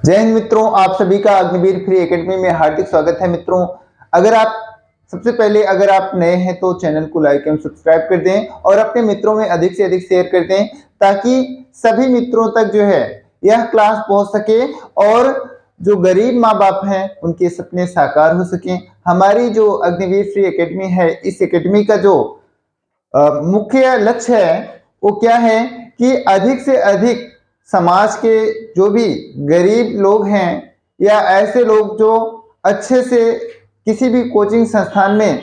जय हिंद मित्रों, आप सभी का अग्निवीर फ्री एकेडमी में हार्दिक स्वागत है। मित्रों, अगर आप नए हैं तो चैनल को लाइक एवं सब्सक्राइब कर दें और अपने मित्रों में अधिक से अधिक शेयर कर दें ताकि सभी मित्रों तक जो है यह क्लास पहुंच सके और जो गरीब माँ बाप हैं उनके सपने साकार हो सकें। हमारी जो अग्निवीर फ्री एकेडमी है, इस एकेडमी का जो मुख्य लक्ष्य है वो क्या है कि अधिक से अधिक समाज के जो भी गरीब लोग हैं या ऐसे लोग जो अच्छे से किसी भी कोचिंग संस्थान में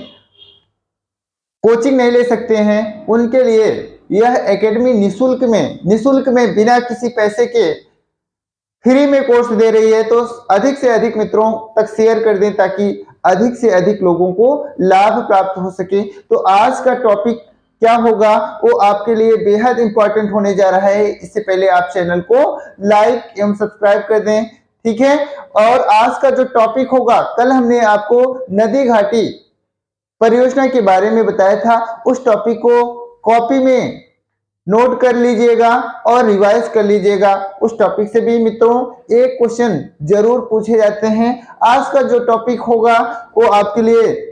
कोचिंग नहीं ले सकते हैं, उनके लिए यह एकेडमी निशुल्क में बिना किसी पैसे के फ्री में कोर्स दे रही है। तो अधिक से अधिक मित्रों तक शेयर कर दें ताकि अधिक से अधिक लोगों को लाभ प्राप्त हो सके। तो आज का टॉपिक क्या होगा वो आपके लिए बेहद इंपॉर्टेंट होने जा रहा है। इससे पहले आप चैनल को लाइक एवं सब्सक्राइब कर दें, ठीक है। और आज का जो टॉपिक होगा, कल हमने आपको नदी घाटी परियोजना के बारे में बताया था, उस टॉपिक को कॉपी में नोट कर लीजिएगा और रिवाइज कर लीजिएगा। उस टॉपिक से भी मित्रों एक क्वेश्चन जरूर पूछे जाते हैं। आज का जो टॉपिक होगा वो आपके लिए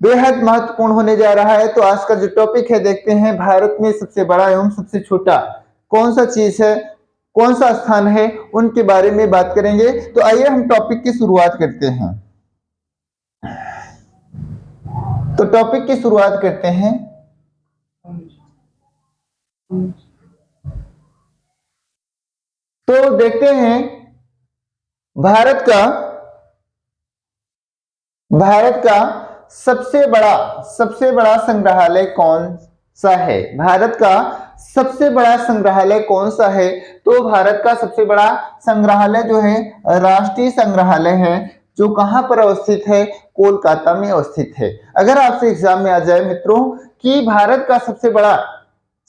बेहद महत्वपूर्ण होने जा रहा है। तो आज का जो टॉपिक है, देखते हैं भारत में सबसे बड़ा एवं सबसे छोटा कौन सा चीज है, कौन सा स्थान है, उनके बारे में बात करेंगे। तो आइए हम टॉपिक की शुरुआत करते हैं। तो टॉपिक की शुरुआत करते हैं। तो देखते हैं भारत का सबसे बड़ा संग्रहालय कौन सा है। भारत का सबसे बड़ा संग्रहालय कौन सा है? तो भारत का सबसे बड़ा संग्रहालय जो है राष्ट्रीय संग्रहालय है, जो कहां पर अवस्थित है? कोलकाता में अवस्थित है। अगर आपसे एग्जाम में आ जाए मित्रों कि भारत का सबसे बड़ा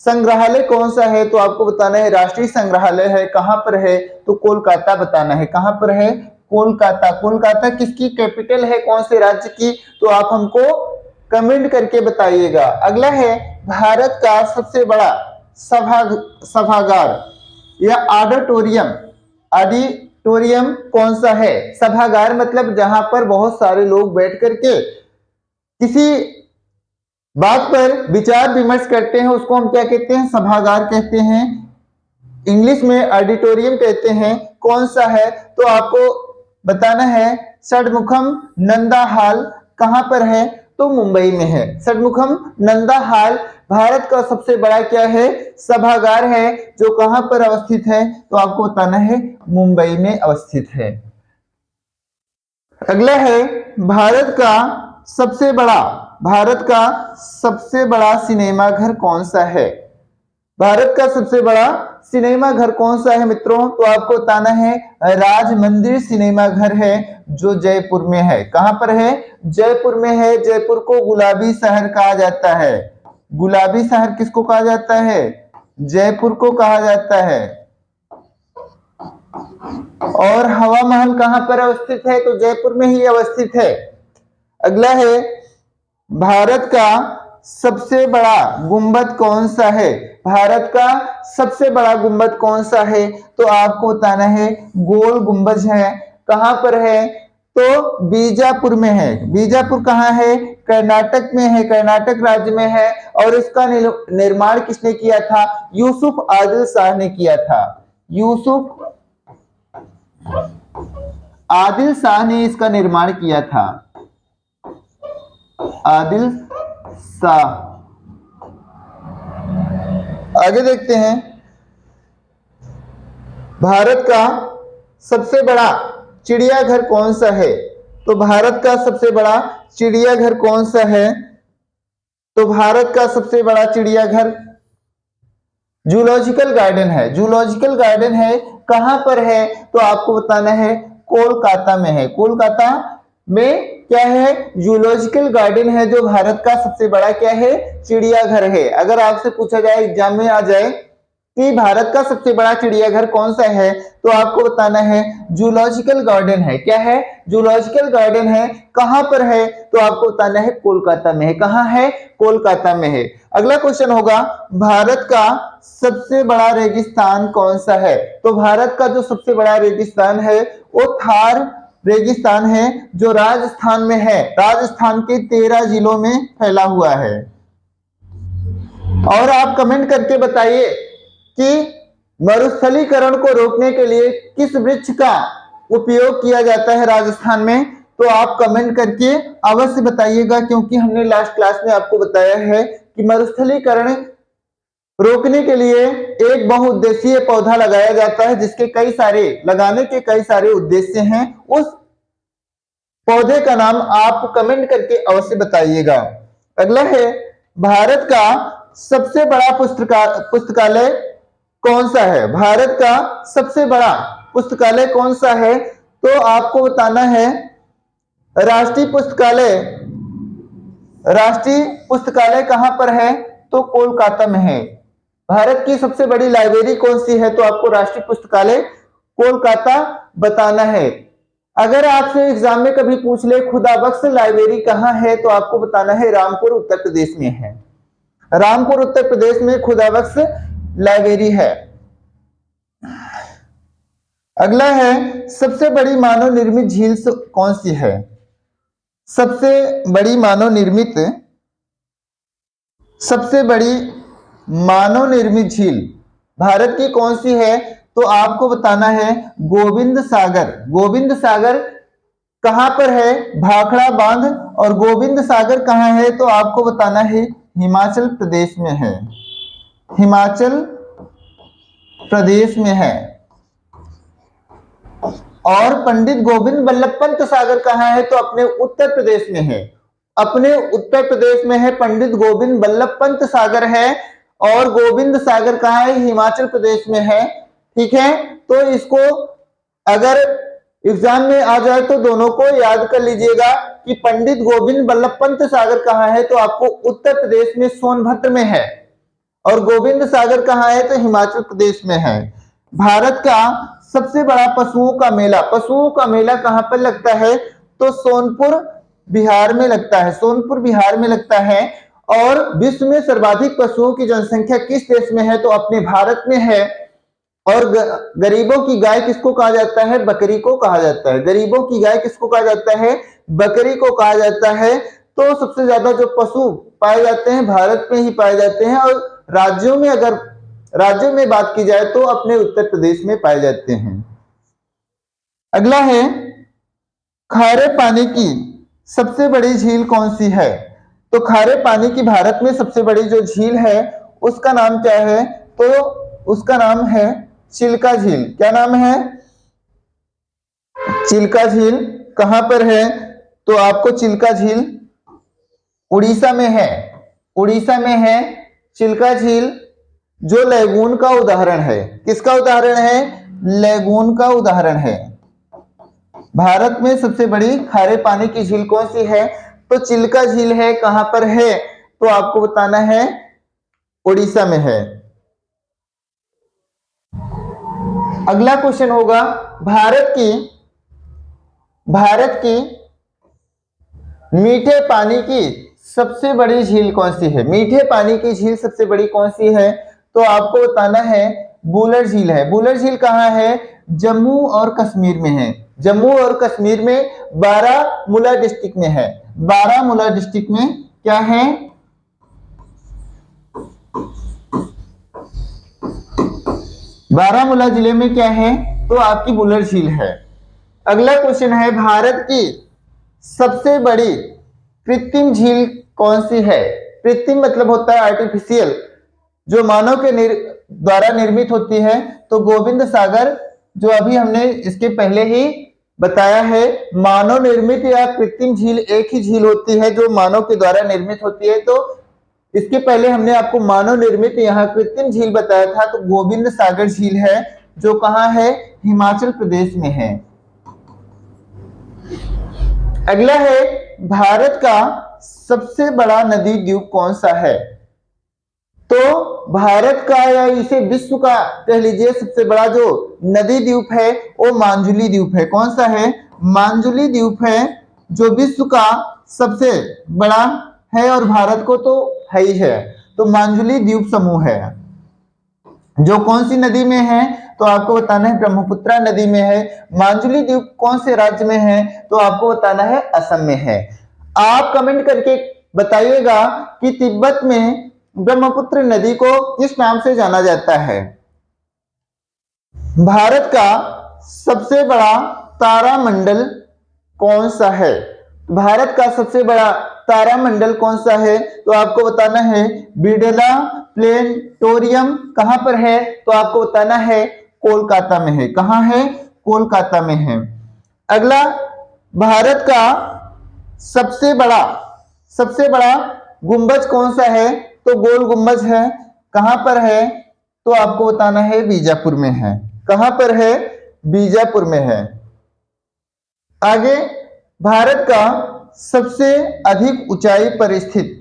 संग्रहालय कौन सा है, तो आपको बताना है राष्ट्रीय संग्रहालय है। कहां पर है? तो कोलकाता बताना है। कहां पर है? कोलकाता। कोलकाता किसकी कैपिटल है, कौन से राज्य की? तो आप हमको कमेंट करके बताइएगा। अगला है भारत का सबसे बड़ा सभागार या ऑडिटोरियम कौन सा है? सभागार मतलब जहां पर बहुत सारे लोग बैठ करके किसी बात पर विचार विमर्श करते हैं, उसको हम क्या कहते हैं? सभागार कहते हैं। इंग्लिश में ऑडिटोरियम कहते हैं। कौन सा है? तो आपको बताना है षडमुखम नंदा हॉल। कहां पर है? तो मुंबई में है। षडमुखम नंदा हॉल भारत का सबसे बड़ा क्या है? सभागार है, जो कहां पर अवस्थित है? तो आपको बताना है मुंबई में अवस्थित है। अगला है भारत का सबसे बड़ा सिनेमा घर कौन सा है? भारत का सबसे बड़ा सिनेमा घर कौन सा है मित्रों? तो आपको बताना है राज मंदिर सिनेमा घर है, जो जयपुर में है। कहां पर है? जयपुर में है। जयपुर को गुलाबी शहर कहा जाता है। गुलाबी शहर किसको कहा जाता है? जयपुर को कहा जाता है। और हवा महल कहां पर अवस्थित है? तो जयपुर में ही अवस्थित है। अगला है भारत का सबसे बड़ा गुंबद कौन सा है? भारत का सबसे बड़ा गुंबद कौन सा है? तो आपको बताना है गोल गुंबज है। कहां पर है? तो बीजापुर में है। बीजापुर कहां है? कर्नाटक में है, कर्नाटक राज्य में है। और इसका निर्माण किसने किया था? यूसुफ आदिल शाह ने किया था। यूसुफ आदिल शाह ने इसका निर्माण किया था। आदिल शाह। आगे देखते हैं भारत का सबसे बड़ा चिड़ियाघर कौन सा है? तो भारत का सबसे बड़ा चिड़ियाघर कौन सा है? तो भारत का सबसे बड़ा चिड़ियाघर जूलॉजिकल गार्डन है। जूलॉजिकल गार्डन है। कहां पर है? तो आपको बताना है कोलकाता में है। कोलकाता में क्या है? जूलॉजिकल गार्डन है, जो भारत का सबसे बड़ा क्या है? चिड़ियाघर है। अगर आपसे पूछा जाए, एग्जाम में आ जाए कि भारत का सबसे बड़ा चिड़ियाघर कौन सा है, तो आपको बताना है जूलॉजिकल गार्डन है। क्या है? जूलॉजिकल गार्डन है। कहां पर है? तो आपको बताना है कोलकाता में है। कहां है? कोलकाता में है। अगला क्वेश्चन होगा भारत का सबसे बड़ा रेगिस्तान कौन सा है? तो भारत का जो सबसे बड़ा रेगिस्तान है वो थार रेगिस्तान है, जो राजस्थान में है। राजस्थान के 13 जिलों में फैला हुआ है। और आप कमेंट करके बताइए कि मरुस्थलीकरण को रोकने के लिए किस वृक्ष का उपयोग किया जाता है राजस्थान में। तो आप कमेंट करके अवश्य बताइएगा, क्योंकि हमने लास्ट क्लास में आपको बताया है कि मरुस्थलीकरण रोकने के लिए एक बहुउद्देशीय पौधा लगाया जाता है, जिसके कई सारे लगाने के कई सारे उद्देश्य हैं। उस पौधे का नाम आप कमेंट करके अवश्य बताइएगा। अगला है भारत का सबसे बड़ा पुस्तकालय कौन सा है? भारत का सबसे बड़ा पुस्तकालय कौन सा है? तो आपको बताना है राष्ट्रीय पुस्तकालय। राष्ट्रीय पुस्तकालय कहां पर है? तो कोलकाता में है। भारत की सबसे बड़ी लाइब्रेरी कौन सी है? तो आपको राष्ट्रीय पुस्तकालय कोलकाता बताना है। अगर आपसे एग्जाम में कभी पूछ ले खुदाबख्श लाइब्रेरी कहां है, तो आपको बताना है रामपुर उत्तर प्रदेश में है। रामपुर उत्तर प्रदेश में खुदाबख्श लाइब्रेरी है। अगला है सबसे बड़ी मानव निर्मित झील कौन सी है? सबसे बड़ी मानव निर्मित झील भारत की कौन सी है? तो आपको बताना है गोविंद सागर। गोविंद सागर कहां पर है? भाखड़ा बांध। और गोविंद सागर कहां है? तो आपको बताना है हिमाचल प्रदेश में है। हिमाचल प्रदेश में है। और पंडित गोविंद बल्लभ पंत सागर कहां है? तो अपने उत्तर प्रदेश में है। अपने उत्तर प्रदेश में है, पंडित गोविंद बल्लभ पंत सागर है। और गोविंद सागर कहां है? हिमाचल प्रदेश में है। ठीक है, तो इसको अगर एग्जाम में आ जाए तो दोनों को याद कर लीजिएगा कि पंडित गोविंद बल्लभ पंत सागर कहां है? तो आपको उत्तर प्रदेश में सोनभद्र में है। और गोविंद सागर कहां है? तो हिमाचल प्रदेश में है। भारत का सबसे बड़ा पशुओं का मेला कहां पर लगता है? तो सोनपुर बिहार में लगता है। सोनपुर बिहार में लगता है। और विश्व में सर्वाधिक पशुओं की जनसंख्या किस देश में है? तो अपने भारत में है। और गरीबों की गाय किसको कहा जाता है? बकरी को कहा जाता है। गरीबों की गाय किसको कहा जाता है? बकरी को कहा जाता है। तो सबसे ज्यादा जो पशु पाए जाते हैं भारत में ही पाए जाते हैं। और राज्यों में बात की जाए तो अपने उत्तर प्रदेश में पाए जाते हैं। अगला है खारे पानी की सबसे बड़ी झील कौन सी है? तो खारे पानी की भारत में सबसे बड़ी जो झील है उसका नाम क्या है? तो उसका नाम है चिल्का झील। क्या नाम है? चिल्का झील। कहां पर है? तो आपको चिल्का झील उड़ीसा में है। उड़ीसा में है चिल्का झील, जो लैगून का उदाहरण है। किसका उदाहरण है? लैगून का उदाहरण है। भारत में सबसे बड़ी खारे पानी की झील कौन सी है? तो चिल्का झील है। कहां पर है? तो आपको बताना है उड़ीसा में है। अगला क्वेश्चन होगा भारत की मीठे पानी की सबसे बड़ी झील कौन सी है? मीठे पानी की झील सबसे बड़ी कौन सी है? तो आपको बताना है बुलर झील है। बुलर झील कहां है? जम्मू और कश्मीर में है। जम्मू और कश्मीर में बारामूला डिस्ट्रिक्ट में है। बारामूला डिस्ट्रिक्ट में क्या है? बारामूला जिले में क्या है? तो आपकी बुलर झील है। अगला क्वेश्चन है भारत की सबसे बड़ी कृत्रिम झील कौन सी है? कृत्रिम मतलब होता है आर्टिफिशियल, जो मानव के द्वारा निर्मित होती है। तो गोविंद सागर, जो अभी हमने इसके पहले ही बताया है, मानव निर्मित या कृत्रिम झील एक ही झील होती है जो मानव के द्वारा निर्मित होती है। तो इसके पहले हमने आपको मानव निर्मित यहाँ कृत्रिम झील बताया था, तो गोविंद सागर झील है, जो कहां है? हिमाचल प्रदेश में है। अगला है भारत का सबसे बड़ा नदी द्वीप कौन सा है? तो भारत का या इसे विश्व का कह लीजिए सबसे बड़ा जो नदी द्वीप है वो मांजुली द्वीप है। कौन सा है? मांजुली द्वीप है जो विश्व का सबसे बड़ा है और भारत को तो है ही है। तो मांजुली द्वीप समूह है जो कौन सी नदी में है? तो आपको बताना है ब्रह्मपुत्रा नदी में है। मांजुली द्वीप कौन से राज्य में है? तो आपको बताना है असम में है। आप कमेंट करके बताइएगा कि तिब्बत में ब्रह्मपुत्र नदी को किस नाम से जाना जाता है। भारत का सबसे बड़ा तारामंडल कौन सा है? भारत का सबसे बड़ा तारामंडल कौन सा है? तो आपको बताना है बिरला प्लेनेटोरियम कहां पर है? तो आपको बताना है कोलकाता में है। कहां है? कोलकाता में है। अगला, भारत का सबसे बड़ा गुंबज कौन सा है? तो गोल गुंबज है। कहां पर है? तो आपको बताना है बीजापुर में है। कहां पर है? बीजापुर में है। आगे, भारत का सबसे अधिक ऊंचाई पर स्थित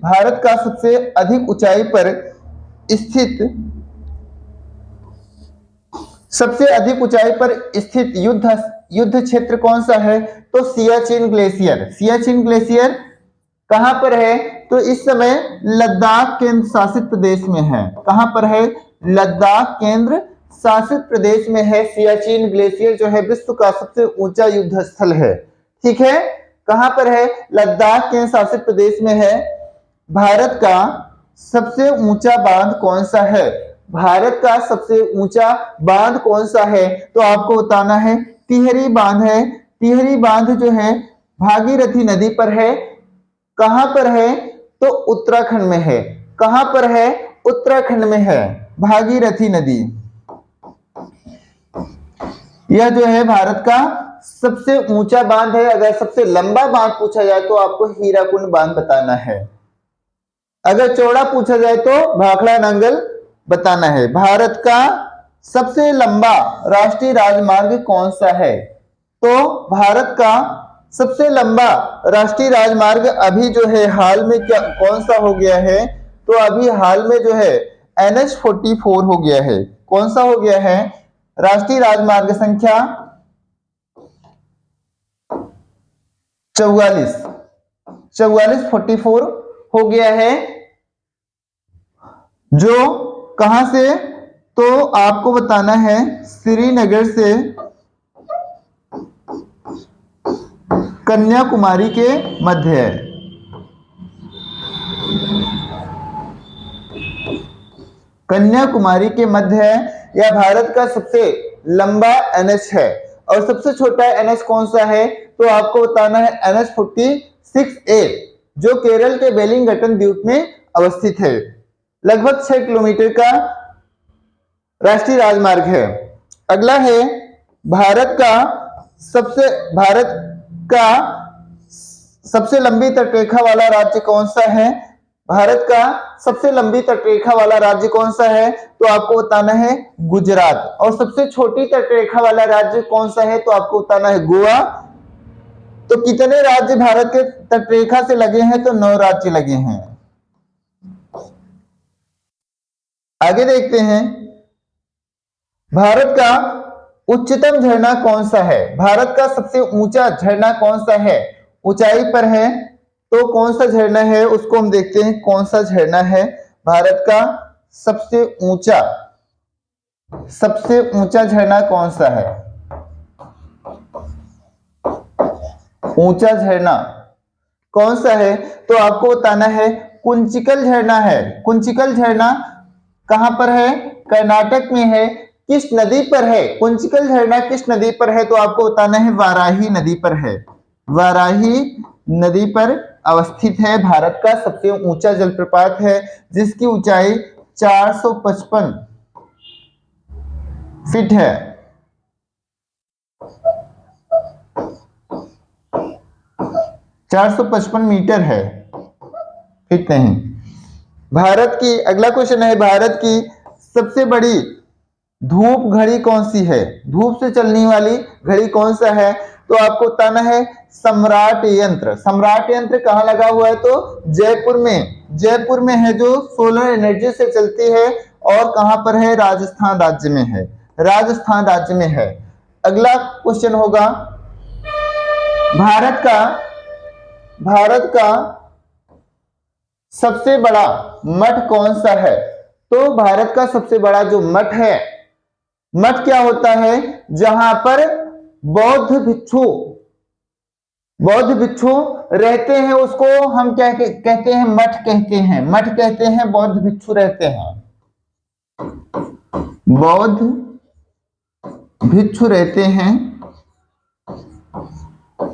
युद्ध क्षेत्र कौन सा है? तो सियाचिन ग्लेशियर कहां पर है? तो इस समय लद्दाख केंद्र शासित प्रदेश में है। कहां पर है? लद्दाख केंद्र शासित प्रदेश में है। सियाचिन ग्लेशियर जो है विश्व का सबसे ऊंचा युद्ध स्थल है। ठीक है, कहां पर है? लद्दाख केंद्र शासित प्रदेश में है। भारत का सबसे ऊंचा बांध कौन सा है? भारत का सबसे ऊंचा बांध कौन सा है? तो आपको बताना है टिहरी बांध है। टिहरी बांध जो है भागीरथी नदी पर है। कहां पर है? तो उत्तराखंड में है। कहां पर है? उत्तराखंड में है भागीरथी नदी। यह जो है भारत का सबसे ऊंचा बांध है। अगर सबसे लंबा बांध पूछा जाए तो आपको हीराकुंड बांध बताना है। अगर चौड़ा पूछा जाए तो भाखड़ा नांगल बताना है। भारत का सबसे लंबा राष्ट्रीय राजमार्ग कौन सा है? तो भारत का सबसे लंबा राष्ट्रीय राजमार्ग अभी जो है हाल में कौन सा हो गया है? तो अभी हाल में जो है NH-44 हो गया है। कौन सा हो गया है? राष्ट्रीय राजमार्ग संख्या 44 हो गया है। जो कहां से? तो आपको बताना है श्रीनगर से कन्याकुमारी के मध्य है। कन्याकुमारी के मध्य है। यह भारत का सबसे लंबा NH है। और सबसे छोटा NH कौन सा है? तो आपको बताना है NH-46A जो केरल के वेलिंगटन द्वीप में अवस्थित है। लगभग 6 किलोमीटर का राष्ट्रीय राजमार्ग है। अगला है भारत का सबसे लंबी तटरेखा वाला राज्य कौन सा है? भारत का सबसे लंबी तटरेखा वाला राज्य कौन सा है? तो आपको बताना है गुजरात। और सबसे छोटी तटरेखा वाला राज्य कौन सा है? तो आपको बताना है गोवा। तो कितने राज्य भारत के तटरेखा से लगे हैं? तो 9 राज्य लगे हैं। आगे देखते हैं, भारत का उच्चतम झरना कौन सा है? भारत का सबसे ऊंचा झरना कौन सा है? ऊंचाई पर है तो कौन सा झरना है उसको हम देखते हैं। कौन सा झरना है भारत का सबसे ऊंचा झरना कौन सा है? ऊंचा झरना कौन सा है? तो आपको बताना है कुंचिकल झरना है। कुंचिकल झरना कहां पर है? कर्नाटक में है। किस नदी पर है? कुंचिकल झरना किस नदी पर है? तो आपको बताना है वाराही नदी पर है। वाराही नदी पर अवस्थित है। भारत का सबसे ऊंचा जलप्रपात है जिसकी ऊंचाई 455 फीट है। मीटर है, फीट नहीं। भारत की अगला क्वेश्चन है, भारत की सबसे बड़ी धूप घड़ी कौन सी है? धूप से चलने वाली घड़ी कौन सा है? तो आपको बताना है सम्राट यंत्र। सम्राट यंत्र कहां लगा हुआ है? तो जयपुर में जयपुर में है, जो सोलर एनर्जी से चलती है, और कहां पर है? राजस्थान राज्य में है, राजस्थान राज्य में है। अगला क्वेश्चन होगा, भारत का सबसे बड़ा मठ कौन सा है? तो भारत का सबसे बड़ा जो मठ है, मठ क्या होता है? जहां पर बौद्ध भिक्षु रहते हैं, उसको हम क्या कहते हैं? मठ कहते हैं, मठ कहते हैं। बौद्ध भिक्षु रहते हैं, बौद्ध भिक्षु रहते हैं,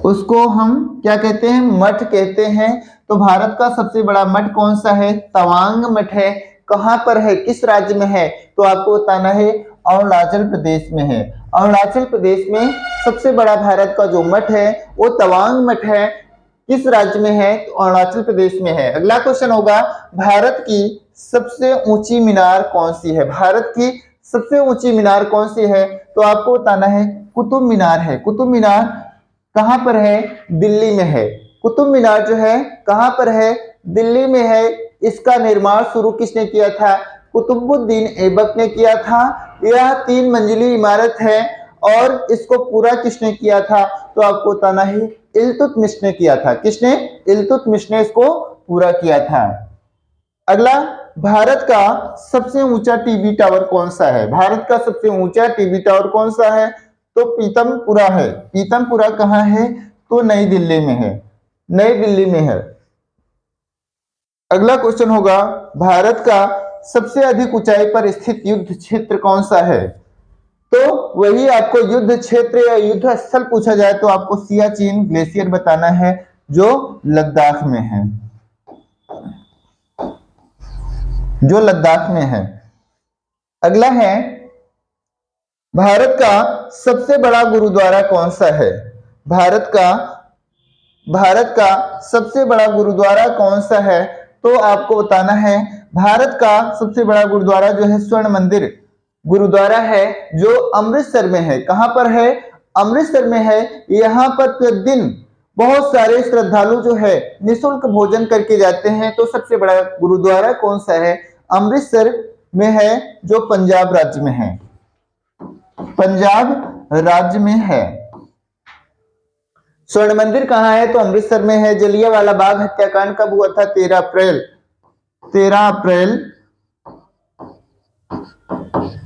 उसको हम क्या कहते हैं? मठ कहते हैं। तो भारत का सबसे बड़ा मठ कौन सा है? तवांग मठ है। कहां पर है? किस राज्य में है? तो आपको बताना है अरुणाचल प्रदेश में है। अरुणाचल प्रदेश में सबसे बड़ा भारत का जो मठ है वो तवांग मठ है। किस राज्य में है? तो अरुणाचल प्रदेश में है। अगला क्वेश्चन होगा, भारत की सबसे ऊंची मीनार कौन सी है? भारत की सबसे ऊंची मीनार कौन सी है? तो आपको बताना है कुतुब मीनार है। कुतुब मीनार कहां पर है? दिल्ली में है। कुतुब मीनार जो है कहां पर है? दिल्ली में है। इसका निर्माण शुरू किसने किया था? कुतुबुद्दीन ऐबक ने किया था। यह 3 मंजिली इमारत है, और इसको पूरा किसने किया था? तो आपको बताना है इल्तुतमिश ने किया था। किसने? इल्तुतमिश ने इसको पूरा किया था। अगला, भारत का सबसे ऊंचा टीवी टावर कौन सा है? भारत का सबसे ऊंचा टीवी टावर कौन सा है? तो पीतमपुरा है। पीतमपुरा कहां है? तो नई दिल्ली में है, नई दिल्ली में है। अगला क्वेश्चन होगा, भारत का सबसे अधिक ऊंचाई पर स्थित युद्ध क्षेत्र कौन सा है? तो वही आपको युद्ध क्षेत्र या युद्ध स्थल पूछा जाए तो आपको सियाचिन ग्लेशियर बताना है, जो लद्दाख में है, जो लद्दाख में है। अगला है, भारत का सबसे बड़ा गुरुद्वारा कौन सा है? भारत का सबसे बड़ा गुरुद्वारा कौन सा है? तो आपको बताना है भारत का सबसे बड़ा गुरुद्वारा जो है स्वर्ण मंदिर गुरुद्वारा है, जो अमृतसर में है। कहां पर है? अमृतसर में है। यहां पर प्रतिदिन बहुत सारे श्रद्धालु जो है निःशुल्क भोजन करके जाते हैं। तो सबसे बड़ा गुरुद्वारा कौन सा है? अमृतसर में है, जो पंजाब राज्य में है, पंजाब राज्य में है। स्वर्ण मंदिर कहां है? तो अमृतसर में है। जलियांवाला बाग हत्याकांड कब हुआ था? 13 अप्रैल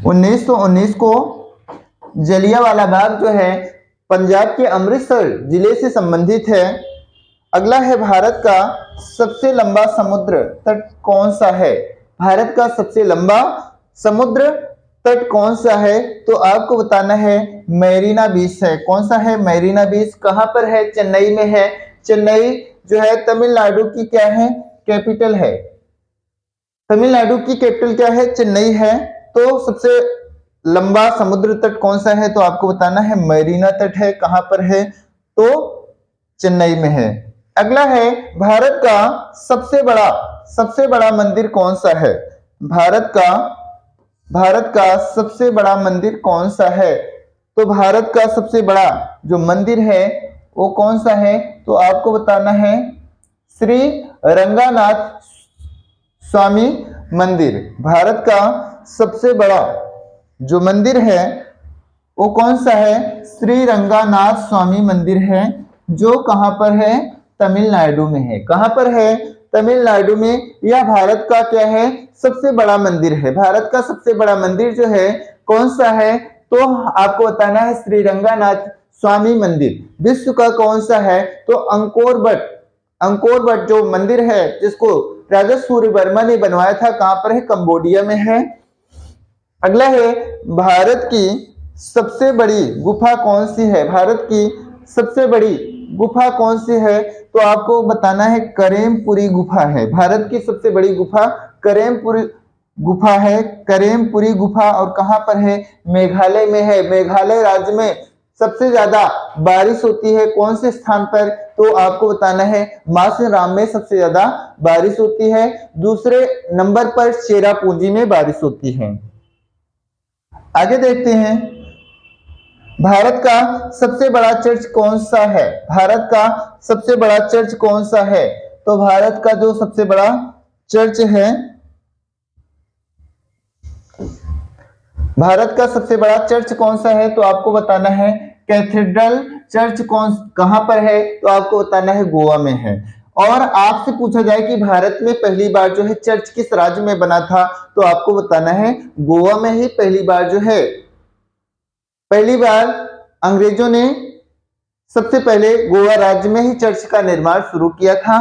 1919 को जलियांवाला बाग जो है पंजाब के अमृतसर जिले से संबंधित है। अगला है, भारत का सबसे लंबा समुद्र तट कौन सा है? भारत का सबसे लंबा समुद्र तट कौन सा है? तो आपको बताना है मैरीना बीच है। कौन सा है? मैरीना बीच। कहां पर है? चेन्नई में है। चेन्नई जो है तमिलनाडु की क्या है? कैपिटल है। तमिलनाडु की कैपिटल क्या है? चेन्नई है। तो सबसे लंबा समुद्र तट कौन सा है? तो आपको बताना है मैरीना तट है। कहां पर है? तो चेन्नई में है। अगला है, भारत का सबसे बड़ा मंदिर कौन सा है? भारत का सबसे बड़ा मंदिर कौन सा है? तो भारत का सबसे बड़ा जो मंदिर है वो कौन सा है? तो आपको बताना है श्री रंगनाथ स्वामी मंदिर। भारत का सबसे बड़ा जो मंदिर है वो कौन सा है? श्री रंगनाथ स्वामी मंदिर है, जो कहां पर है? तमिलनाडु में है। कहां पर है? तमिलनाडु में। यह भारत का क्या है? सबसे बड़ा मंदिर है। भारत का सबसे बड़ा मंदिर जो है कौन सा है? तो आपको बताना है श्री रंगनाथ स्वामी मंदिर। विश्व का कौन सा है? तो अंकोर वट जो मंदिर है जिसको राजा सूर्यवर्मा ने बनवाया था, कहां पर है? कंबोडिया में है। अगला है, भारत की सबसे बड़ी गुफा कौन सी है? भारत की सबसे बड़ी गुफा कौन सी है? तो आपको बताना है करेमपुरी गुफा है। भारत की सबसे बड़ी गुफा करेमपुरी गुफा है। करेमपुरी गुफा, और कहां पर है? मेघालय में है। मेघालय राज्य में सबसे ज्यादा बारिश होती है कौन से स्थान पर? तो आपको बताना है माथेरान में सबसे ज्यादा बारिश होती है। दूसरे नंबर पर चेरापूंजी में बारिश होती है। आगे देखते हैं, भारत का सबसे बड़ा चर्च कौन सा है? भारत का सबसे बड़ा चर्च कौन सा है? तो भारत का जो सबसे बड़ा चर्च है? भारत का सबसे बड़ा चर्च कौन सा है? तो आपको बताना है कैथेड्रल चर्च कहां पर है? तो आपको बताना है गोवा में है। और आपसे पूछा जाए कि भारत में पहली बार जो है चर्च किस राज्य में बना था? तो आपको बताना है गोवा में ही पहली बार जो है, पहली बार अंग्रेजों ने सबसे पहले गोवा राज्य में ही चर्च का निर्माण शुरू किया था।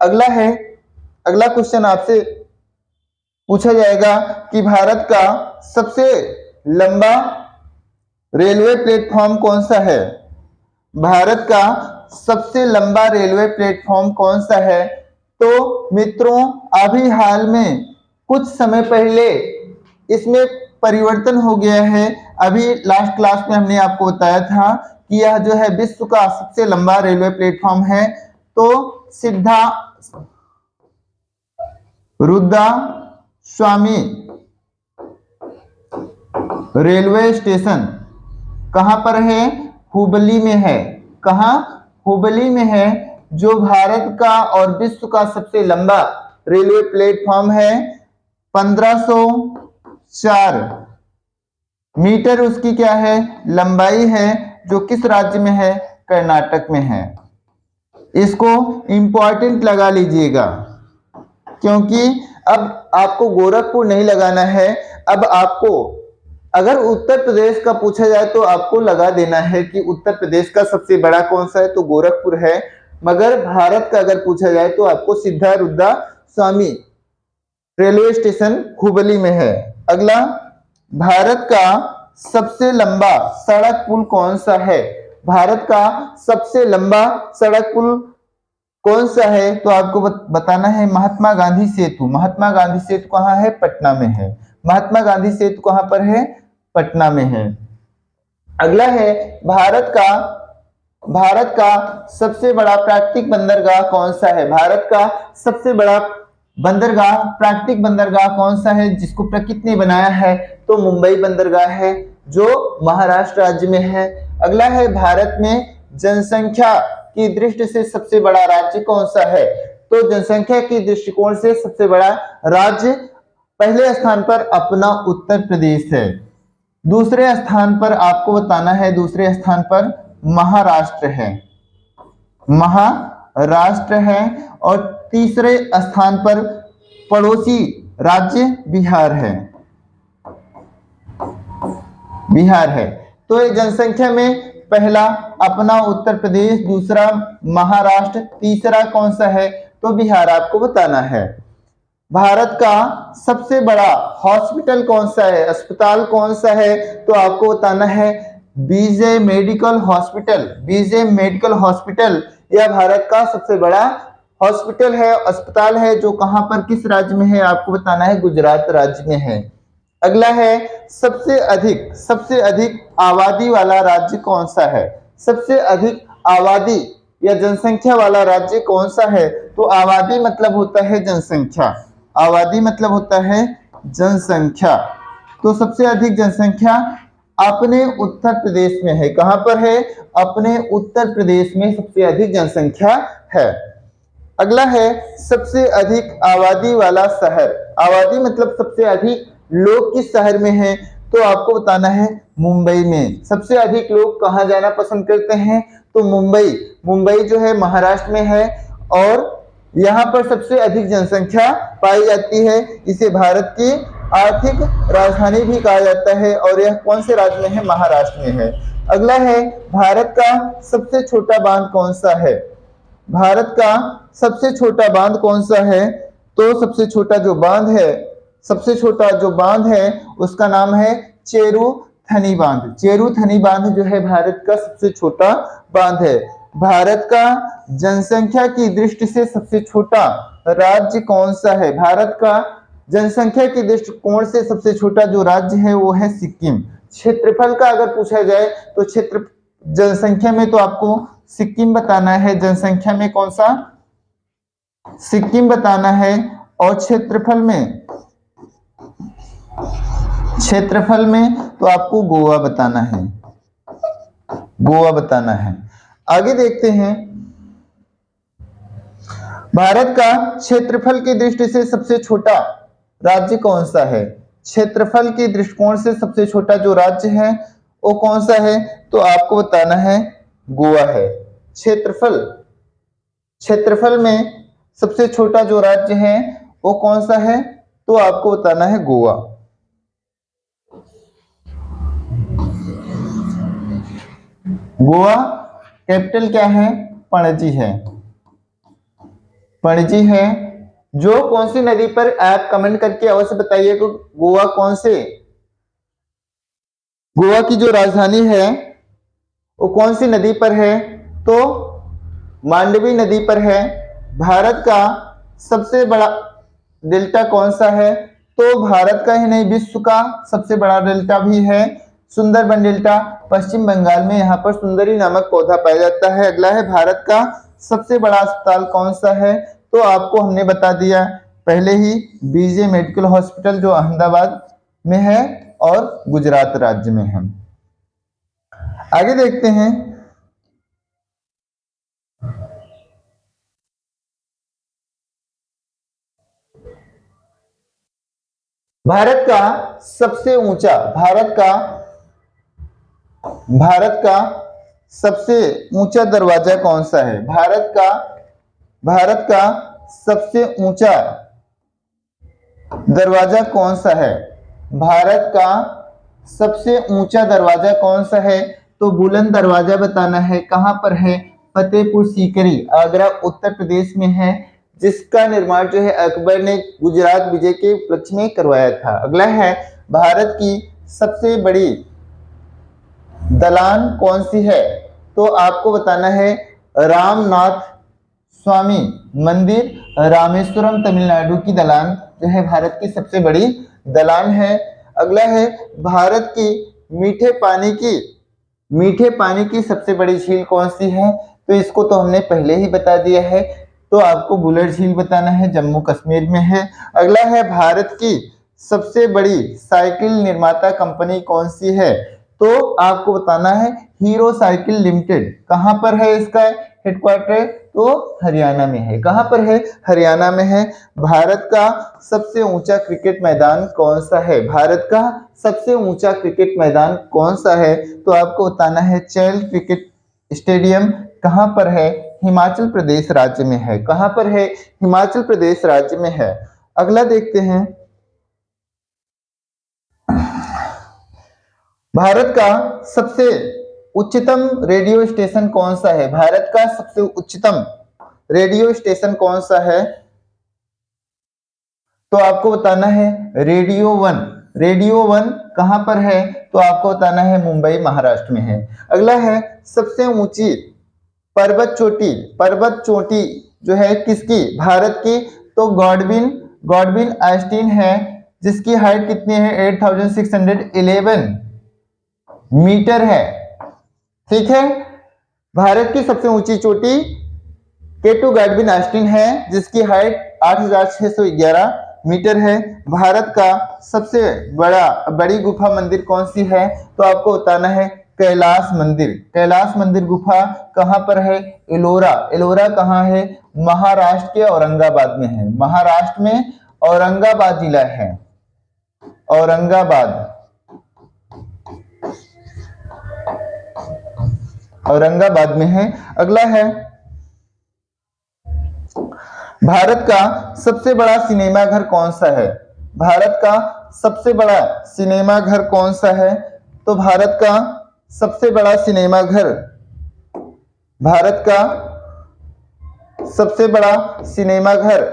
अगला क्वेश्चन आपसे पूछा जाएगा कि भारत का सबसे लंबा रेलवे प्लेटफॉर्म कौन सा है? भारत का सबसे लंबा रेलवे प्लेटफॉर्म कौन सा है? तो मित्रों अभी हाल में कुछ समय पहले इसमें परिवर्तन हो गया है। अभी लास्ट क्लास में हमने आपको बताया था कि यह जो है विश्व का सबसे लंबा रेलवे प्लेटफॉर्म है। तो सिद्धा रुद्रा स्वामी रेलवे स्टेशन कहां पर है? हुबली में है। कहां? हुबली में है, जो भारत का और विश्व का सबसे लंबा रेलवे प्लेटफॉर्म है। 1504 मीटर उसकी क्या है? लंबाई है, जो किस राज्य में है? कर्नाटक में है। इसको इंपॉर्टेंट लगा लीजिएगा, क्योंकि अब आपको गोरखपुर नहीं लगाना है। अब आपको अगर उत्तर प्रदेश का पूछा जाए तो आपको लगा देना है कि उत्तर प्रदेश का सबसे बड़ा कौन सा है? तो गोरखपुर है। मगर भारत का अगर पूछा जाए तो आपको सिद्धा रुद्रा स्वामी रेलवे स्टेशन हुबली में है। अगला, भारत का सबसे लंबा सड़क पुल कौन सा है? भारत का सबसे लंबा सड़क पुल कौन सा है? तो आपको बताना है महात्मा गांधी सेतु। महात्मा गांधी सेतु कहाँ है? पटना में है। महात्मा गांधी सेतु कहां पर है? पटना में है। अगला है भारत का सबसे बड़ा प्राकृतिक बंदरगाह कौन सा है? भारत का सबसे बड़ा प्राकृतिक बंदरगाह कौन सा है जिसको प्रकृति ने बनाया है? तो मुंबई बंदरगाह है, जो महाराष्ट्र राज्य में है। अगला है, भारत में जनसंख्या की दृष्टि से सबसे बड़ा राज्य कौन सा है? तो जनसंख्या की दृष्टिकोण से सबसे बड़ा राज्य पहले स्थान पर अपना उत्तर प्रदेश है। दूसरे स्थान पर आपको बताना है, दूसरे स्थान पर महाराष्ट्र है। महाराष्ट्र है। और तीसरे स्थान पर पड़ोसी राज्य बिहार है। बिहार है। तो ये जनसंख्या में पहला अपना उत्तर प्रदेश, दूसरा महाराष्ट्र, तीसरा कौन सा है? तो बिहार आपको बताना है। भारत का सबसे बड़ा हॉस्पिटल कौन सा है? अस्पताल कौन सा है? तो आपको बताना है BJ medical hospital. BJ medical hospital यह भारत का सबसे बड़ा हॉस्पिटल है, अस्पताल है, जो कहां पर किस राज्य में है? आपको बताना है गुजरात राज्य में है। अगला है, सबसे अधिक आबादी वाला राज्य कौन सा है? सबसे अधिक आबादी या जनसंख्या वाला राज्य कौन सा है? तो आबादी मतलब होता है जनसंख्या। आबादी मतलब होता है जनसंख्या। तो सबसे अधिक जनसंख्या अपने उत्तर प्रदेश में है। कहां पर है? अपने उत्तर प्रदेश में सबसे अधिक जनसंख्या है। अगला है, सबसे अधिक आबादी वाला शहर। आबादी मतलब सबसे अधिक लोग किस शहर में हैं? तो आपको बताना है मुंबई में। सबसे अधिक लोग कहां जाना पसंद करते हैं? तो मुंबई। मुंबई जो है महाराष्ट्र में है और यहाँ पर सबसे अधिक जनसंख्या पाई जाती है। इसे भारत की आर्थिक राजधानी भी कहा जाता है और यह कौन से राज्य में है? महाराष्ट्र में है। अगला है, भारत का सबसे छोटा बांध कौन सा है? भारत का सबसे छोटा बांध कौन सा है? तो सबसे छोटा जो बांध है उसका नाम है चेरुथनी बांध। चेरुथनी बांध जो है भारत का सबसे छोटा बांध है। भारत का जनसंख्या की दृष्टि से सबसे छोटा राज्य कौन सा है? भारत का जनसंख्या के दृष्टिकोण से सबसे छोटा जो राज्य है वो है सिक्किम। क्षेत्रफल का अगर पूछा जाए तो जनसंख्या में तो आपको सिक्किम बताना है। जनसंख्या में कौन सा? सिक्किम बताना है। और क्षेत्रफल में तो आपको गोवा बताना है। गोवा बताना है। आगे देखते हैं, भारत का क्षेत्रफल की दृष्टि से सबसे छोटा राज्य कौन सा है? क्षेत्रफल के दृष्टिकोण से सबसे छोटा जो राज्य है वो कौन सा है? तो आपको बताना है गोवा है। क्षेत्रफल क्षेत्रफल में सबसे छोटा जो राज्य है वो कौन सा है? तो आपको बताना है गोवा। गोवा कैपिटल क्या है? पणजी है। पणजी है। जो कौन सी नदी पर, आप कमेंट करके अवश्य बताइए कि गोवा कौन से, गोवा की जो राजधानी है वो कौन सी नदी पर है? तो मांडवी नदी पर है। भारत का सबसे बड़ा डेल्टा कौन सा है? तो भारत का ही नहीं, विश्व का सबसे बड़ा डेल्टा भी है सुंदरबन डेल्टा। पश्चिम बंगाल में यहाँ पर सुंदरी नामक पौधा पाया जाता है। अगला है, भारत का सबसे बड़ा अस्पताल कौन सा है? तो आपको हमने बता दिया पहले ही, बीजे मेडिकल हॉस्पिटल जो अहमदाबाद में है और गुजरात राज्य में है। आगे देखते हैं। भारत का सबसे ऊंचा, भारत का सबसे ऊंचा दरवाजा कौन सा है? भारत का सबसे ऊंचा दरवाजा कौन सा है? भारत का सबसे ऊंचा दरवाजा कौन सा है? तो बुलंद दरवाजा बताना है। कहां पर है? फतेहपुर सीकरी, आगरा, उत्तर प्रदेश में है, जिसका निर्माण जो है अकबर ने गुजरात विजय के उपलक्ष्य में करवाया था। अगला है, भारत की सबसे बड़ी दलान कौन सी है? तो आपको बताना है रामनाथ स्वामी मंदिर, रामेश्वरम, तमिलनाडु की दलान जो है भारत की सबसे बड़ी दलान है। अगला है, भारत की मीठे पानी की सबसे बड़ी झील कौन सी है? तो इसको तो हमने पहले ही बता दिया है। तो आपको बुलर झील बताना है, जम्मू कश्मीर में है। अगला है, भारत की सबसे बड़ी साइकिल निर्माता कंपनी कौन सी है? तो आपको बताना है हीरो साइकिल लिमिटेड। कहां पर है इसका हेडक्वार्टर? तो हरियाणा में है। कहां पर है? हरियाणा में है। भारत का सबसे ऊंचा क्रिकेट मैदान कौन सा है? भारत का सबसे ऊंचा क्रिकेट मैदान कौन सा है? तो आपको बताना है चैल क्रिकेट स्टेडियम। कहां पर है? हिमाचल प्रदेश राज्य में है। कहां पर है? हिमाचल प्रदेश राज्य में है। अगला देखते हैं। भारत का सबसे उच्चतम रेडियो स्टेशन कौन सा है? भारत का सबसे उच्चतम रेडियो स्टेशन कौन सा है? तो आपको बताना है रेडियो वन। रेडियो वन कहां पर है? तो आपको बताना है मुंबई, महाराष्ट्र में है। अगला है, सबसे ऊंची पर्वत चोटी जो है किसकी? भारत की। तो गॉडविन आइंस्टीन है, जिसकी हाइट कितनी है? 8611 मीटर है। ठीक है। भारत की सबसे ऊंची चोटी केटू गॉडविन आइंस्टीन है, जिसकी हाइट 8611 मीटर है। भारत का सबसे बड़ी गुफा मंदिर कौन सी है? तो आपको बताना है कैलाश मंदिर। कैलाश मंदिर गुफा कहां पर है? एलोरा कहां है? महाराष्ट्र के औरंगाबाद में है। महाराष्ट्र में औरंगाबाद जिला है। औरंगाबाद में है। अगला है, भारत का सबसे बड़ा सिनेमा घर कौन सा है? भारत का सबसे बड़ा सिनेमा घर कौन सा है? तो भारत का सबसे बड़ा सिनेमा घर, भारत का सबसे बड़ा सिनेमा घर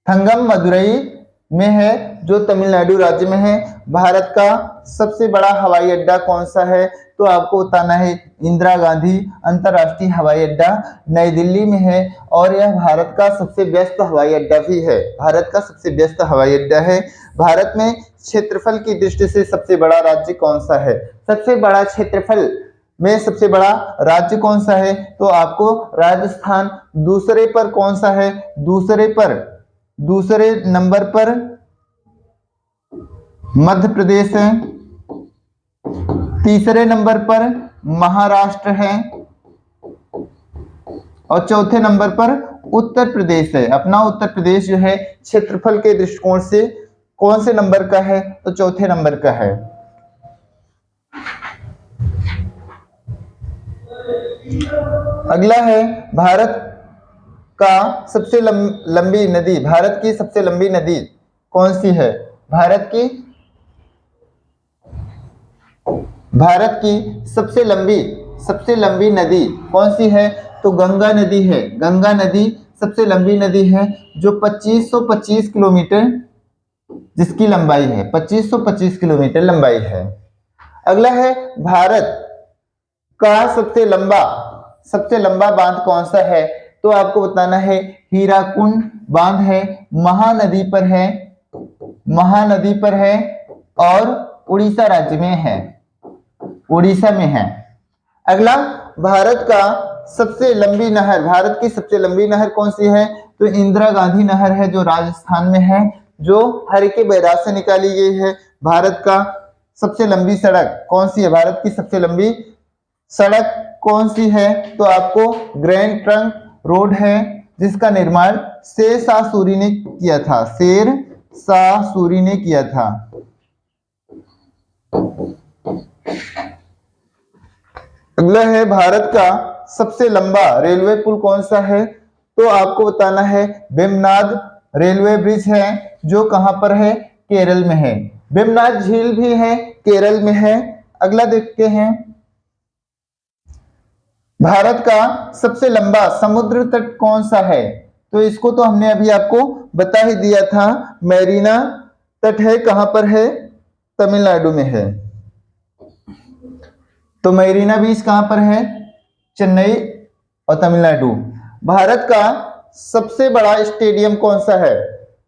थंगम मदुरई में है, जो तमिलनाडु राज्य में है। भारत का सबसे बड़ा हवाई अड्डा कौन सा है? तो आपको बताना है इंदिरा गांधी अंतर्राष्ट्रीय हवाई अड्डा नई दिल्ली में है, और यह भारत का सबसे व्यस्त हवाई अड्डा भी है। भारत का सबसे व्यस्त हवाई अड्डा है। भारत में क्षेत्रफल की दृष्टि से सबसे बड़ा राज्य कौन सा है? सबसे बड़ा क्षेत्रफल में सबसे बड़ा राज्य कौन सा है? तो आपको राजस्थान। दूसरे पर कौन सा है? दूसरे नंबर पर मध्य प्रदेश है। तीसरे नंबर पर महाराष्ट्र है और चौथे नंबर पर उत्तर प्रदेश है। अपना उत्तर प्रदेश जो है क्षेत्रफल के दृष्टिकोण से कौन से नंबर का है, तो चौथे नंबर का है। अगला है भारत का सबसे लंबी नदी, भारत की सबसे लंबी नदी कौन सी है? भारत की सबसे लंबी नदी कौन सी है? तो गंगा नदी है। गंगा नदी सबसे लंबी नदी है जो 2525 किलोमीटर जिसकी लंबाई है, 2525 किलोमीटर लंबाई है। अगला है भारत का सबसे लंबा बांध कौन सा है? तो आपको बताना है हीराकुंड बांध है, महानदी पर है और उड़ीसा राज्य में है, उड़ीसा में है। अगला भारत की सबसे लंबी नहर कौन सी है? तो इंदिरा गांधी नहर है जो राजस्थान में है, जो हरिके बैराज से निकाली गई है। भारत का सबसे लंबी सड़क कौन सी है? भारत की सबसे लंबी सड़क कौन सी है? तो आपको ग्रैंड ट्रंक रोड है जिसका निर्माण शेर शाह सूरी ने किया था। अगला है भारत का सबसे लंबा रेलवे पुल कौन सा है? तो आपको बताना है वेम्बनाड रेलवे ब्रिज है जो कहां पर है? केरल में है। वेम्बनाड झील भी है, केरल में है। अगला देखते हैं भारत का सबसे लंबा समुद्र तट कौन सा है? तो इसको तो हमने अभी आपको बता ही दिया था, मैरीना तट है। कहां पर है? तमिलनाडु में है। तो मैरीना बीच कहां पर है? चेन्नई और तमिलनाडु। भारत का सबसे बड़ा स्टेडियम कौन सा है?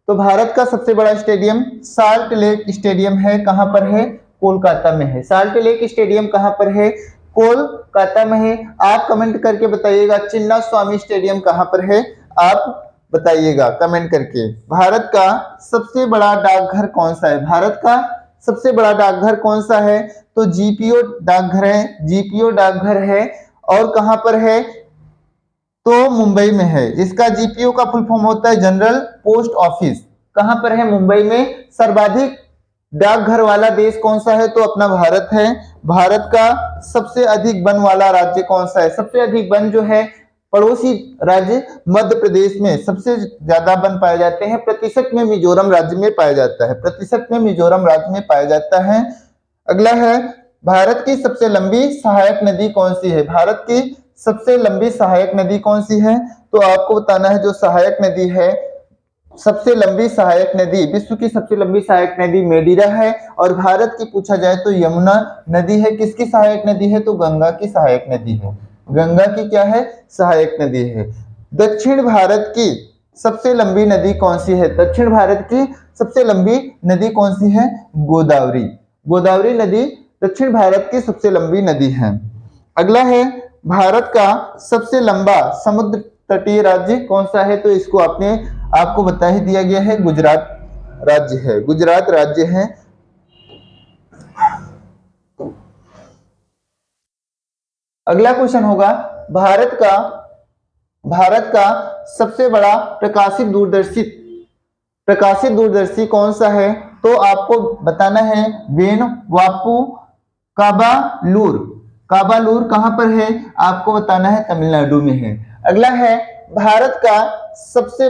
तो भारत का सबसे बड़ा स्टेडियम साल्ट लेक स्टेडियम है। कहां पर है? कोलकाता में है। साल्ट लेक स्टेडियम कहां पर है? कोलकाता में है। आप कमेंट करके बताइएगा चिन्ना स्वामी स्टेडियम कहां पर है, आप बताइएगा कमेंट करके। भारत का सबसे बड़ा डाकघर कौन सा है? भारत का सबसे बड़ा डाकघर कौन सा है? तो जीपीओ डाकघर है और कहां पर है? तो मुंबई में है। इसका जीपीओ का फुल फॉर्म होता है जनरल पोस्ट ऑफिस। कहां पर है? मुंबई में। सर्वाधिक डाकघर वाला देश कौन सा है? तो अपना भारत है। भारत का सबसे अधिक वन वाला राज्य कौन सा है? सबसे अधिक वन जो है पड़ोसी राज्य मध्य प्रदेश में सबसे ज्यादा वन पाए जाते हैं। प्रतिशत में मिजोरम राज्य में पाया जाता है। अगला है भारत की सबसे लंबी सहायक नदी कौन सी है? भारत की सबसे लंबी सहायक नदी कौन सी है? तो आपको बताना है जो सहायक नदी है, सबसे लंबी सहायक नदी, विश्व की सबसे लंबी सहायक नदी मेडिरा है। और भारत की पूछा जाए तो यमुना नदी है। किसकी सहायक नदी है? तो गंगा की सहायक नदी है। गंगा की क्या है? सहायक नदी है। दक्षिण भारत की सबसे लंबी नदी कौन सी है? दक्षिण भारत की सबसे लंबी नदी कौन सी है? गोदावरी। गोदावरी नदी दक्षिण भारत की सबसे लंबी नदी है। अगला है भारत का सबसे लंबा समुद्र तटीय राज्य कौन सा है? तो इसको आपको बता ही दिया गया है, गुजरात राज्य है। अगला क्वेश्चन होगा भारत का सबसे बड़ा प्रकाशित दूरदर्शी कौन सा है? तो आपको बताना है वेनवापू काबालूर कहां पर है? आपको बताना है तमिलनाडु में है। अगला है भारत का सबसे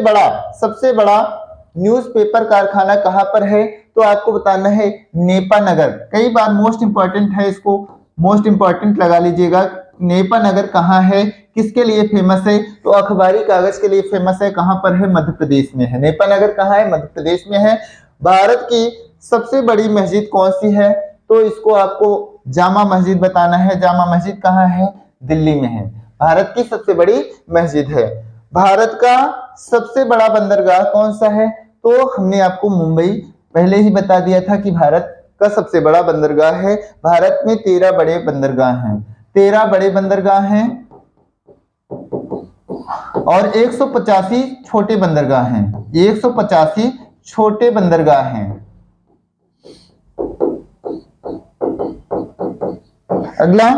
बड़ा न्यूज़पेपर कारखाना कहां पर है? तो आपको बताना है नेपानगर। कई बार मोस्ट इंपॉर्टेंट है, इसको मोस्ट इंपॉर्टेंट लगा लीजिएगा। नेपानगर कहां है, किसके लिए फेमस है? तो अखबारी कागज के लिए फेमस है। कहां पर है? मध्य प्रदेश में है। नेपानगर कहां है? मध्य प्रदेश में है। भारत की सबसे बड़ी मस्जिद कौन सी है? तो इसको आपको जामा मस्जिद बताना है। जामा मस्जिद कहां है? दिल्ली में है। भारत की सबसे बड़ी मस्जिद है। भारत का सबसे बड़ा बंदरगाह कौन सा है? तो हमने आपको मुंबई पहले ही बता दिया था कि भारत का सबसे बड़ा बंदरगाह है। भारत में 13 बड़े बंदरगाह हैं और 185 छोटे बंदरगाह हैं। 185 छोटे बंदरगाह हैं। अगला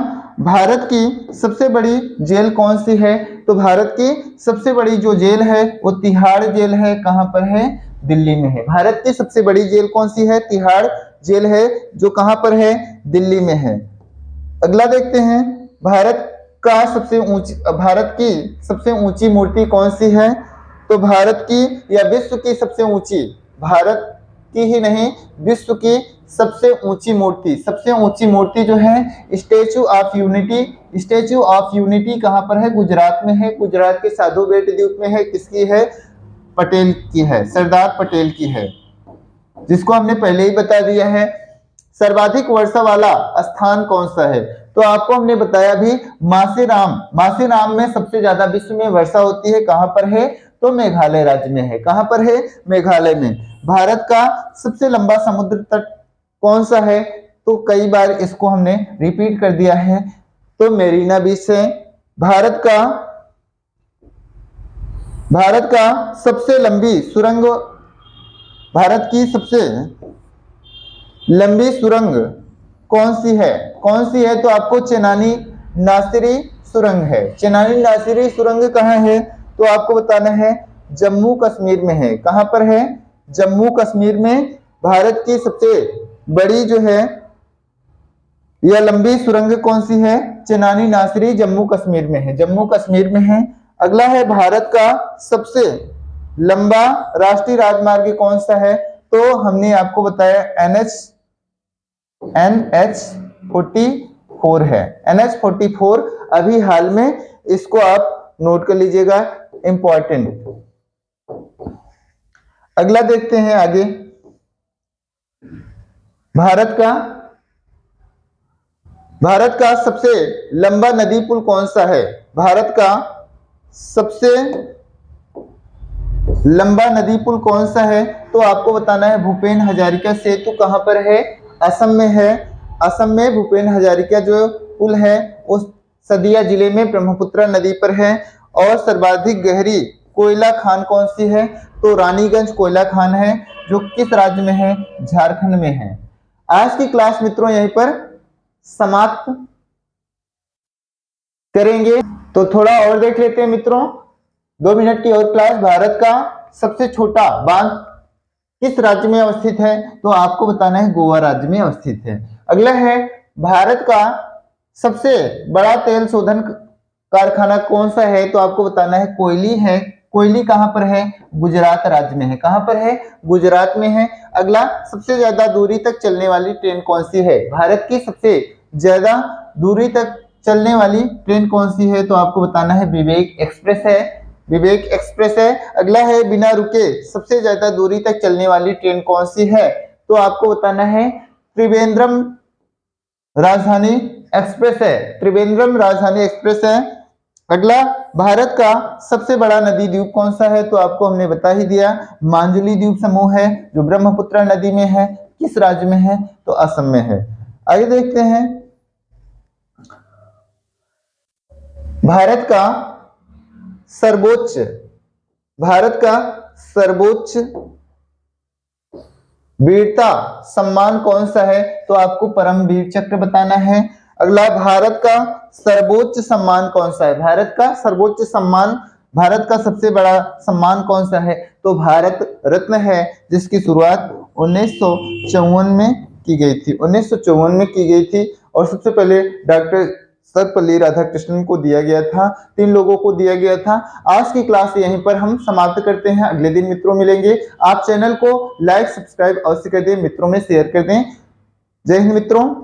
भारत की सबसे बड़ी जेल कौन सी है? तो भारत की सबसे बड़ी जो जेल है वो तिहाड़ जेल है। कहां पर है? दिल्ली में है। भारत की सबसे बड़ी जेल कौन सी है? तिहाड़ जेल है, जो कहां पर है? दिल्ली में है। अगला देखते हैं, भारत की सबसे ऊंची मूर्ति कौन सी है? तो भारत की या विश्व की सबसे ऊंची, भारत की ही नहीं विश्व की सबसे ऊंची मूर्ति जो है statue of unity. Statue of unity कहां पर है? गुजरात में है। गुजरात के साधु बेट द्वीप में है। किसकी है? पटेल की है, सरदार पटेल की है, जिसको हमने पहले ही बता दिया है। सर्वाधिक वर्षा वाला स्थान कौन सा है? तो आपको हमने बताया भी, मासेराम। मासेराम में सबसे ज्यादा विश्व में वर्षा होती है। कहां पर है? तो मेघालय राज्य में है। कहां पर है? मेघालय में। भारत का सबसे लंबा समुद्र तट कौन सा है? तो कई बार इसको हमने रिपीट कर दिया है, तो मेरीना बीच है। भारत का सबसे लंबी सुरंग, भारत की सबसे लंबी सुरंग कौन सी है? तो आपको चेनानी नासिरी सुरंग है। चेनानी नासिरी सुरंग कहाँ है? तो आपको बताना है जम्मू कश्मीर में है। कहां पर है? जम्मू कश्मीर में। भारत की सबसे बड़ी जो है यह लंबी सुरंग कौन सी है? चेनानी नासिरी, जम्मू कश्मीर में है। जम्मू कश्मीर में है। अगला है, भारत का सबसे लंबा राष्ट्रीय राजमार्ग कौन सा है? तो हमने आपको बताया NH44 है। NH44 अभी हाल में, इसको आप नोट कर लीजिएगा, इंपॉर्टेंट। अगला देखते हैं आगे, भारत का सबसे लंबा नदी पुल कौन सा है? भारत का सबसे लंबा नदी पुल कौन सा है? तो आपको बताना है भूपेन हजारिका सेतु। कहां पर है? असम में है। असम में भूपेन हजारिका जो पुल है उस सदिया जिले में ब्रह्मपुत्र नदी पर है। और सर्वाधिक गहरी कोयला खान कौन सी है? तो रानीगंज कोयला खान है, जो किस राज्य में है? झारखंड में है। आज की क्लास मित्रों यहीं पर समाप्त करेंगे। तो थोड़ा और देख लेते हैं मित्रों, 2 मिनट की और क्लास। भारत का सबसे छोटा बांध किस राज्य में अवस्थित है? तो आपको बताना है गोवा राज्य में अवस्थित है। अगला है, भारत का सबसे बड़ा तेल शोधन कारखाना कौन सा है? तो आपको बताना है कोयली है। कोयली कहां पर है? गुजरात राज्य में है। कहां पर है? गुजरात में है। अगला, सबसे ज्यादा दूरी तक चलने वाली ट्रेन कौन सी है? भारत की सबसे ज्यादा दूरी तक चलने वाली ट्रेन कौन सी है? तो आपको बताना है विवेक एक्सप्रेस है। विवेक एक्सप्रेस है। अगला है, बिना रुके सबसे ज्यादा दूरी तक चलने वाली ट्रेन कौन सी है? तो आपको बताना है त्रिवेंद्रम राजधानी एक्सप्रेस है। त्रिवेंद्रम राजधानी एक्सप्रेस है। अगला, भारत का सबसे बड़ा नदी द्वीप कौन सा है? तो आपको हमने बता ही दिया, मांजुली द्वीप समूह है, जो ब्रह्मपुत्र नदी में है। किस राज्य में है? तो असम में है। आगे देखते हैं, भारत का सर्वोच्च वीरता सम्मान कौन सा है? तो आपको परमवीर चक्र बताना है। अगला, भारत का सर्वोच्च सम्मान कौन सा है? भारत का सर्वोच्च सम्मान, भारत का सबसे बड़ा सम्मान कौन सा है? तो भारत रत्न है, जिसकी शुरुआत 1954 में की गई थी। 1954 में की गई थी, और सबसे पहले डॉक्टर सर्वपल्ली राधाकृष्णन को दिया गया था। 3 लोगों को दिया गया था। आज की क्लास यहीं पर हम समाप्त करते हैं। अगले दिन मित्रों मिलेंगे। आप चैनल को लाइक सब्सक्राइब अवश्य कर दें, मित्रों में शेयर कर दें। जय हिंद मित्रों।